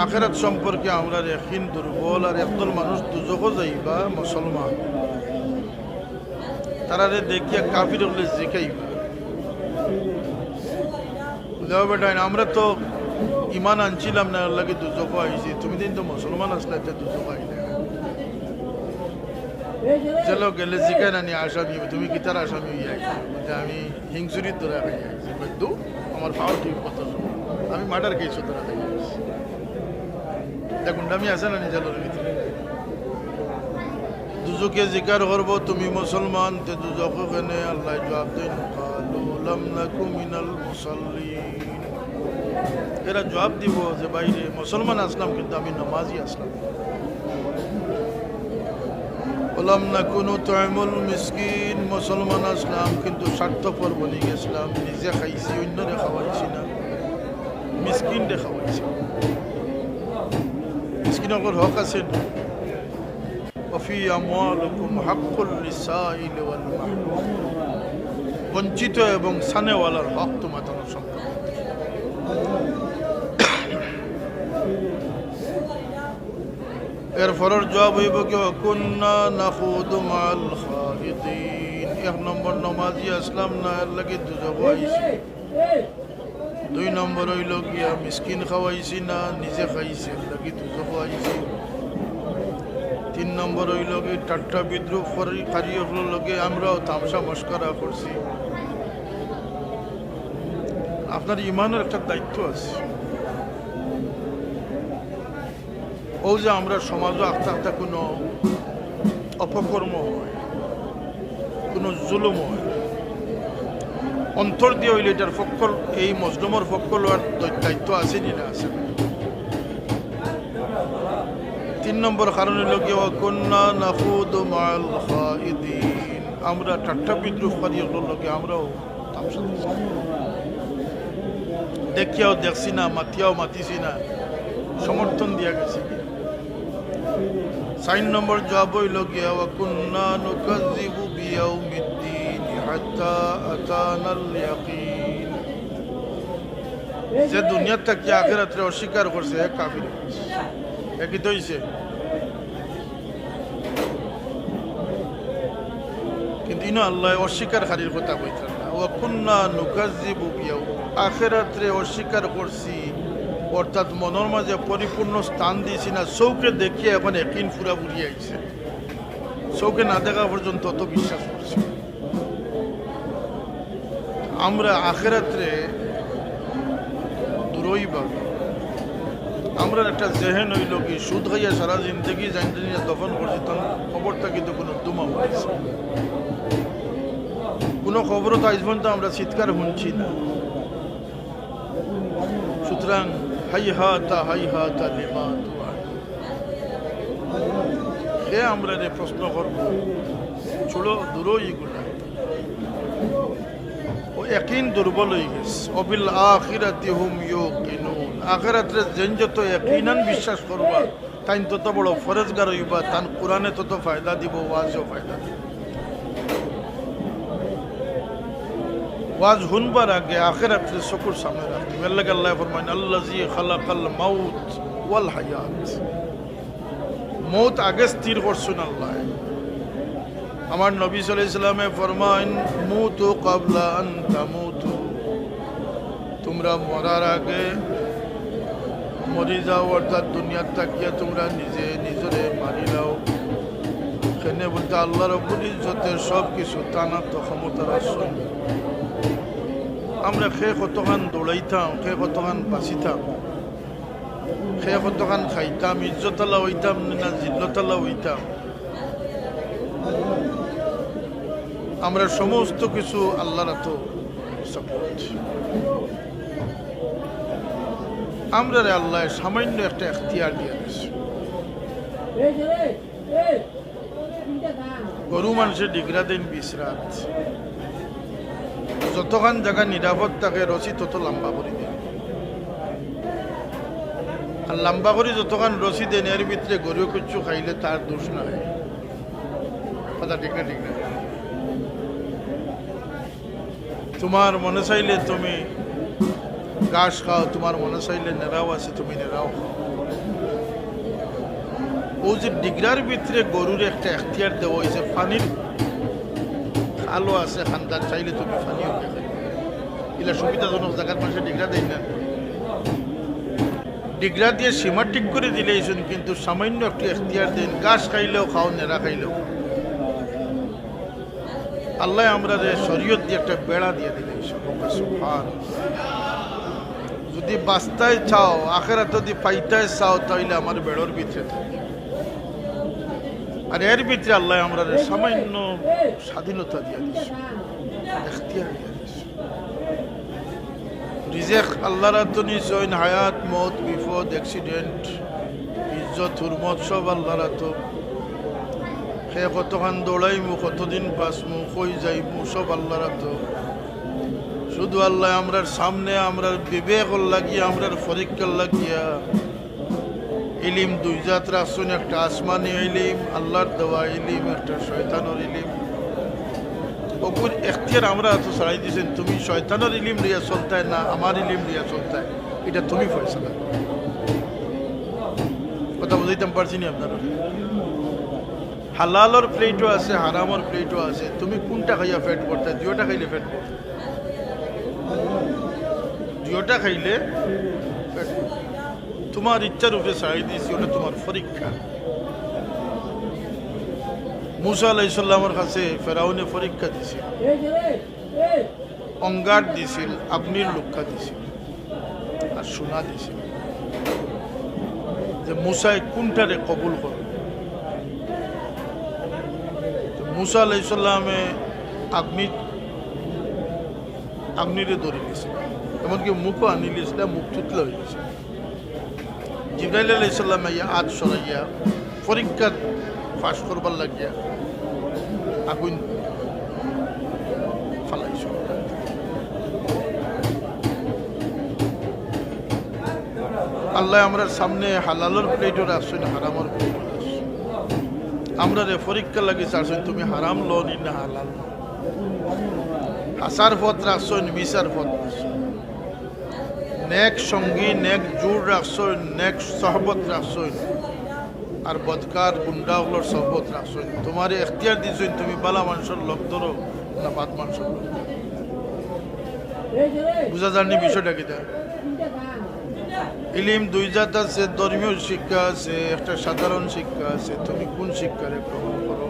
আখেরাত সম্পর্কে আমরা ইয়াকিন দুর্বল, আর একদল মানুষ দুজখও যাইবা মুসলমান, তারারে দেখিয়া কাফির হলে জিকাইবা বেটাই আমরা তো ইমান আনছিলাম না, লাগে দুজখও আইছি, তুমি দিন তো মুসলমান আসলে দুজখও আইলে চলো গেলে জিকাই নানি আসামি, তুমি কিতার আসামি হইয়া আমি হিংসুরির ধরে আইছি দু আমার পাওয়ার ঠিক কত আমি মার্ডার কেছো ধরা দেখাইছি দেখুন আমি আসে না নিজের ভিতরে দুজকে জিকার করবো তুমি মুসলমান, তে দুজকে কেনে আল্লাহ জবাব দেন কালু লাম নাকু মিনাল মুসাল্লিন, এরা জবাব দিব যে বাইরে মুসলমান আসলাম কিন্তু আমি নামাজি আসলাম। লাম নাকু নুতইমুল মিসকিন, মুসলমান আসলাম কিন্তু স্বার্থপর বনি গেছিলাম, নিজে খাইছি অন্যরে খাওয়াইছি না, মিসকিন রে খাওয়াইছি। মিসকিনদের হক আছে, ওফি আমওয়ালিকুম হাক্কুল লিসাইল ওয়াল মাহরুম, বঞ্চিত এবং সানেওয়ালার হক তোমাদের সম্পর্কে। এর ফরর জবাব হইব কি কুন্না নাখুদু মাল খাইদিন, এক নম্বর নমাজি আসলাম না, এর লাগে দুজক আইছি। দুই নম্বর হইল গিয়া মিসকিন খাওয়াইছি না, নিজে খাইছি, এর লাগে দুজক আইছি। তিন নম্বর হইল কি ঠাট্টা বিদ্রুপ কারিয়র লগে আমরাও তামসা মস্করা করছি। আপনার ইমানের একটা দায়িত্ব আছে, ও যে আমরা সমাজও আস্তে আস্তে কোনো অপকর্ম হয়, কোনো জুলুম হয়, অন্তর দিয়ে হইলে এটার পক্ষ, এই মজলুমের পক্ষ লওয়ার দায়িত্ব আছে নি না আছে। তিন নম্বর কারণ হইল কি কুন্না নাখুদু মাল খাইদিন, আমরা ঠাট্টা বিদ্রুপকারীর লগে আমরাও তামসা দেখিয়াও দেখছি না, মাতিয়াও মাতিছি না, সমর্থন দিয়া গেছি। 4 নম্বর জবাব হইল গিয়া কুন্না নুকাযযিবু বিয়াউমিদ্দিন হাত্তা আতানাল ইয়াকিন, যে দুনিয়ার থেকে আখিরাতে অস্বীকার করছে এক কাফির, একই তো হইছে। কিন্তু ইনো আল্লাহ অস্বীকারীর কথা কইতেন না, ওয়া কুন্না নুকাযযিবু বিয়াউ, আখিরাতে অস্বীকার করছি অর্থাৎ মনের মাঝে পরিপূর্ণ স্থান দিয়েছি না, চৌকে দেখিয়ে এখন একদিন পুরা বুড়িয়ে আইছে, চৌকে না দেখা পর্যন্ত অত বিশ্বাস করছি। আমরা আখিরাতে দূরই পাব, আমরা একটা জেহেন হইল কি সুদ খাইয়া সারা জিন্দগি জানি দফন করছি, তখন খবরটা কিন্তু কোনো দুমা হয়েছে, কোনো খবরও তো আজ পর্যন্ত আমরা চিৎকার শুনছি না। সুতরাং হাইহাতা লিমা তুআদুন, হে আমরা রে প্রশ্ন করব, ছোড়ো দূরও এগুলা, ও ইয়াকিন দুর্বল হয়ে গেছে। অবিল আখিরাতি হুম ইউকিনুন, আখিরাতে যেন যত ইয়াকিনান বিশ্বাস করবা তাই তত বড় ফরজগার হইবা, তান কোরআনে তত ফায়দা দিব, ওয়াজও ফায়দা দিব। ওয়াজ শুনবার আগে আখিরাতে চকুর সামনে রাখতে হবে। আল্লাহ ফরমান আল্লাযী খালাকাল মাউত ওয়াল হায়াত, মৌত আগে স্থির করছেন আল্লাহ। আমার নবী সাল্লাল্লাহু আলাইহি ওয়াসাল্লামে ফরমান মুতু ক্বাবলা আন তামুতু, তোমরা মরার আগে মরি যাও, অর্থাৎ দুনিয়ার তাকিয়া তোমরা নিজে নিজরে মারি যাও। কেন বলতে আল্লাহ রাব্বুল ইজ্জতের সব কিছু টানার তো ক্ষমতার আসন। আমরা খেয়ে কতখান দৌড়াইতাম, খেয়ে কতখান বাঁচিতাম, খেয়ে কতখান খাইতাম, ইজ্জতালা হইতাম না জিল্লতালা হইতাম, আমরা সমস্ত কিছু আল্লাহর তো সাপোর্ট। আমরা রে আল্লাহ সামান্য একটা এখতিয়ার দিয়ে দিয়েছে। গরু মানুষের ডিগরা দিন 20 রাত, যতখান জায়গা নিরাপদ থাকে রশি তত লম্বা করে দেন, আর লম্বা করে যতখান রশি দেন এর ভিতরে গরু কুচ্ছু খাইলে তার দোষ না হয়, কথা ঠিক না? ঠিক না? তোমার মনে চাইলে তুমি ঘাস খাও, তোমার মনে চাইলে নেড়াও আছে, তুমি নেড়াও খাও। ও যে ডিগরার ভিতরে গরুর একটা এখতিয়ার দেওয়া হয়েছে, পানির খালও আছে, খান্দার চাইলে তুমি পানিও খেতে। এগুলা সুবিধাজনক জায়গার মানুষের ডিগরা দেয় না, ডিগরা দিয়ে সীমা ঠিক করে দিলেইছেন, কিন্তু সামান্য একটু এখতিয়ার দেন, ঘাস খাইলেও খাও, নেড়া খাইলেও খাও। আল্লাহ আমরা শরীয়ত দিয়ে একটা বেড়া দিয়ে দিলেইছেন। যদি বাস্তায় চাও, আখেরাত যদি পাইতায় চাও, তাইলে আমার বেড়োর ভিতরে থাকে। আর এর ভিতরে আল্লাহ আমরা সামান্য স্বাধীনতা দিয়ে দিচ্ছে, এখতিয়ার দিয়ে দিচ্ছে। রিজেক আল্লাহ রাতনি জৈন, হায়াত, মত, বিপদ, অ্যাক্সিডেন্ট, ইজ্জত, হুরমত সব আল্লাহ রাত। সে কতখান দৌড়াইমু, কতদিন বাঁচমু, কই যাইমু, সব আল্লাহ রাত। শুধু আল্লাহ আমরার সামনে আমরার বিবেক লাগিয়া, আমরার পরীক্ষার লাগিয়া ইলিম দুই জাত রাখছেন, একটা আসমানি ইলিম, আল্লাহর দেওয়া ইলিম, একটা শয়তানের ইলিম। ওগুর এখতিয়ার আমরা তো ছাড়াই দিয়েছেন, তুমি শয়তানের ইলিম লিয়া চলতায় না আমার ইলিম লিয়া চলতায়, এটা তুমি ফয়সালা। কথা বুঝাইতাম পারছি না আপনারা? হালালর প্লেটও আছে, হারামর প্লেটও আছে, তুমি কোনটা খাইয়া ফেট করতে? দুইটা খাইলে ফেট করতে, দুইটা খাইলে ফেট করতে। তোমার ইচ্ছার উপরে ছাড়াই দিয়েছি, ওটা তোমার পরীক্ষা। মুসা আলাইহিস সালামের কাছে ফেরাউনে পরীক্ষা দিছিল, অঙ্গার দিছিল, আগ্নির লক্ষ্যা দিছিল, আর সোনা দিছিল, যে মুসায় কোনটারে কবুল করবে। মুসা আলাইহিস সালামে আগ্নিরে ধরে দিয়েছিল, এমনকি মুখও আনিলিছিল, মুখ থুতলে হয়ে গেছে। জিবরাইল আলাইহিস সালাম হাত সরাইয়া পরীক্ষা পাশ করবার লাগিয়া আগুন ফালাইছ। আল্লাহ আমরা সামনে হালালর প্লেটও রাখছেন, হারামর প্লেটও রাখছেন। আমরা পরীক্ষা লাগি চাচ্ছেন, তুমি হারাম লো নি না হালাল। হাসার পথ রাখছেন, মিশার পথ রাখছেন, নেক সঙ্গী, নেক জোর রাখছেন, নেক সহবত রাখছেন, আর বদকার গুন্ডাগুলোর সহবত রাখছেন। তোমার এখতিয়ার দিয়েছেন, তুমি বালা মানুষের লোক ধরো না বাদ মানুষের লোক। বুঝা যাননি বিষয়টা কি? ইলিম দুই জাত আছে, ধর্মীয় শিক্ষা আছে, একটা সাধারণ শিক্ষা আছে। তুমি কোন শিক্ষারে গ্রহণ করো?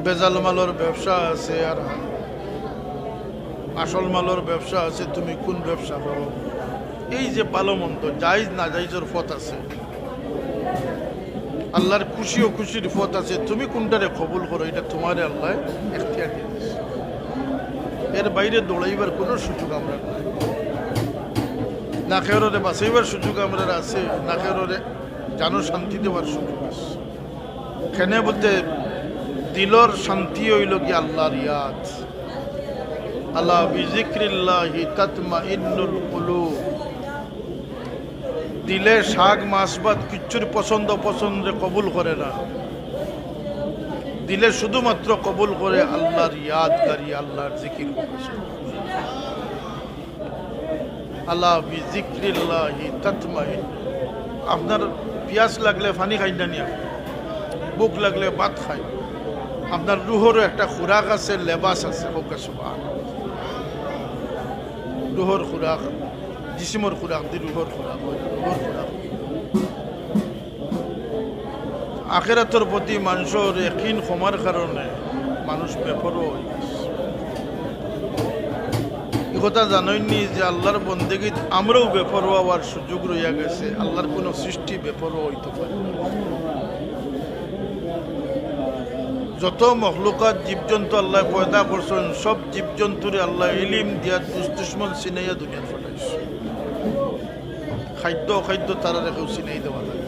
বেজাল মালর ব্যবসা আছে, আর আসল মালর ব্যবসা আছে, তুমি কোন ব্যবসা করো? এই যে ভালো মন্দ, জাইজ না জাইজের পথ আছে, আল্লাহর খুশি ও খুশির পথ আছে, তুমি কোনটারে কবুল করো, এটা তোমার আল্লাহ এখতিয়ার দিয়ে দিয়েছে। এর বাইরে দৌড়াইবার কোনো সুযোগ আমরা নাই। না খেয়ে বাঁচাইবার সুযোগ আমরা আছে, না খেয়ে জানো শান্তি দেওয়ার সুযোগ আছে। কেন বলতে দিলর শান্তি হইল কি আল্লাহর ইয়াদ। আল্লাহ বিজিক্রিল্লাহি তাতমাইন্নুল কুলুব। দিলে শাক মাছবাদ কিচ্ছুর পছন্দে কবুল করে না, দিলে শুধুমাত্র কবুল করে আল্লাহর ইয়াদগারি, আল্লাহর জিকির। আল্লাহ বিজিক্রিল্লাহি তাতমাইন। আপনার পিয়াস লাগলে পানি খাই না নিয়া, বুক লাগলে ভাত খাই। আপনার রুহরও একটা খুরাক আছে, লেবাস আছে। রুহর খুরাক, জিসিমর খুরাক দি রুহর খুরাক, রুহর খুরাক। আখিরাতের প্রতি মানুষের একদিন ক্ষমার কারণে মানুষ বেপরোয়া হয়ে গেছে। এই কথা জানেননি যে আল্লাহর বন্দেগীত আমরাও বেপরোয়া হওয়ার সুযোগ রইয়া গেছে। আল্লাহর কোনো সৃষ্টি বেপরোয়া হইতে পারে না। যত মখলুকাত জীবজন্তু আল্লাহ পয়দা করছেন, সব জীবজন্তুরে আল্লাহ ইলিম দিয়া দুশ্মন চিনাইয়া দুনিয়ার ফাটাইছে। খাদ্য তারা রেখেও চিনাই দেওয়া লাগে,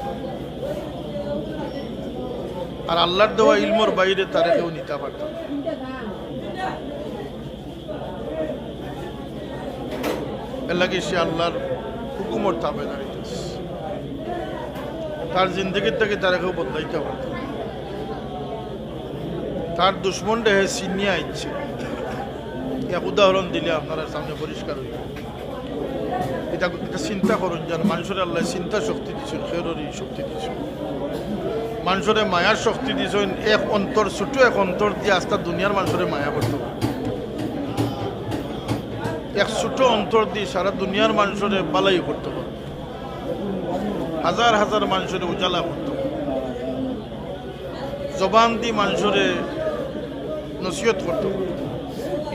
আর আল্লাহর দেওয়া ইলমর বাইরে তারা কেউ নিতে পারত না। এর লাগে সে আল্লাহর হুকুমর তাবেদারি করছে। তার জিন্দগির থেকে তারা কেউ বদলাইতে পারত না। তার দুশ্মনটা হে চিনিয়া ইচ্ছে, এক উদাহরণ দিলে আপনারা সামনে পরিষ্কার হইব। এটা চিন্তা করুন যেন মানুষের আল্লাহ চিন্তা শক্তি দিচ্ছেন, খেররি শক্তি দিচ্ছেন, মানুষের মায়ার শক্তি দিচ্ছেন। এক অন্তর, ছোট এক অন্তর দিয়ে আস্থা দুনিয়ার মানুষের মায়া করতে পারে। এক ছোট অন্তর দিয়ে সারা দুনিয়ার মানুষের বালাই করতে পারে, হাজার হাজার মানুষের উজালা করতে পারে, জবান দিয়ে মানুষের নসিহত করতে পারে।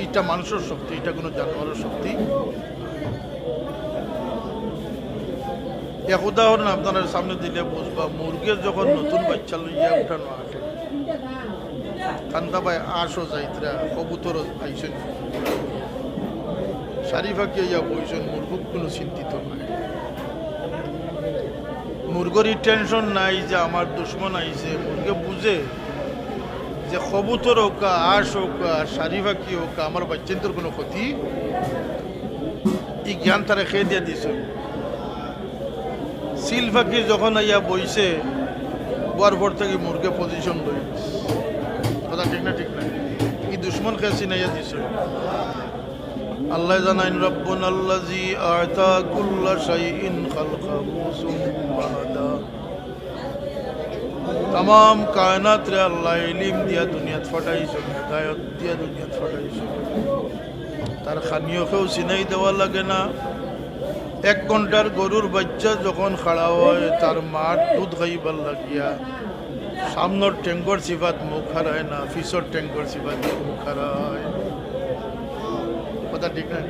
এটা মানুষের শক্তি, এটা কোনো জানোয়ারের শক্তি। এক উদাহরণ আপনারা সামনে দিলে বুঝবা। মুরগির যখন নতুন বাচ্চা লইয়া উঠানো আসে, কান্দা পায় আশও যাইতরা, কবুতর আইসেন, শারিফাকে ইয়া বইছেন, মুরগুক কোনো চিন্তিত নাই। মুরগরই টেনশন নাই যে আমার দুশ্মন আইছে। মুরগে বুঝে যে কবুতর হোক, আশ হোক, শারিফাকি হোক, আমার বাচ্চাদের কোনো ক্ষতি, এই জ্ঞান তারা খেয়ে দিয়ে দিছে। সিল ফাঁকি যখন আইয়া বইছে, বোয়ার পর থেকে মুরগে পজিশন লই, কথা ঠিক না? ঠিক না? এই দুশ্মন খেয়ে চিনাইয়া দিছে। আল্লাহ জানাইন, রব্বুন আল্লাযী আ'তা কুল্লা শাইইন খালকাহু সুম্মা হাদা। तमाम कायनात रे अल्लाह इल्म दिया दुनियात फटाइছে, हिदायत दिया दुनियात फटाइছে। তার খানিয়কেও চিনাই দেওয়া লাগে না। 1 ঘন্টার গরুর বাচ্চা যখন খাড়া হয়, তার মাঠ দুধ খাইবার লাগিয়া সামনের ট্যাঙ্কর সিফাত মুখ হারায় না, পিছর ট্যাঙ্কর সিফাত মুখ হারায়। কথা ঠিক না?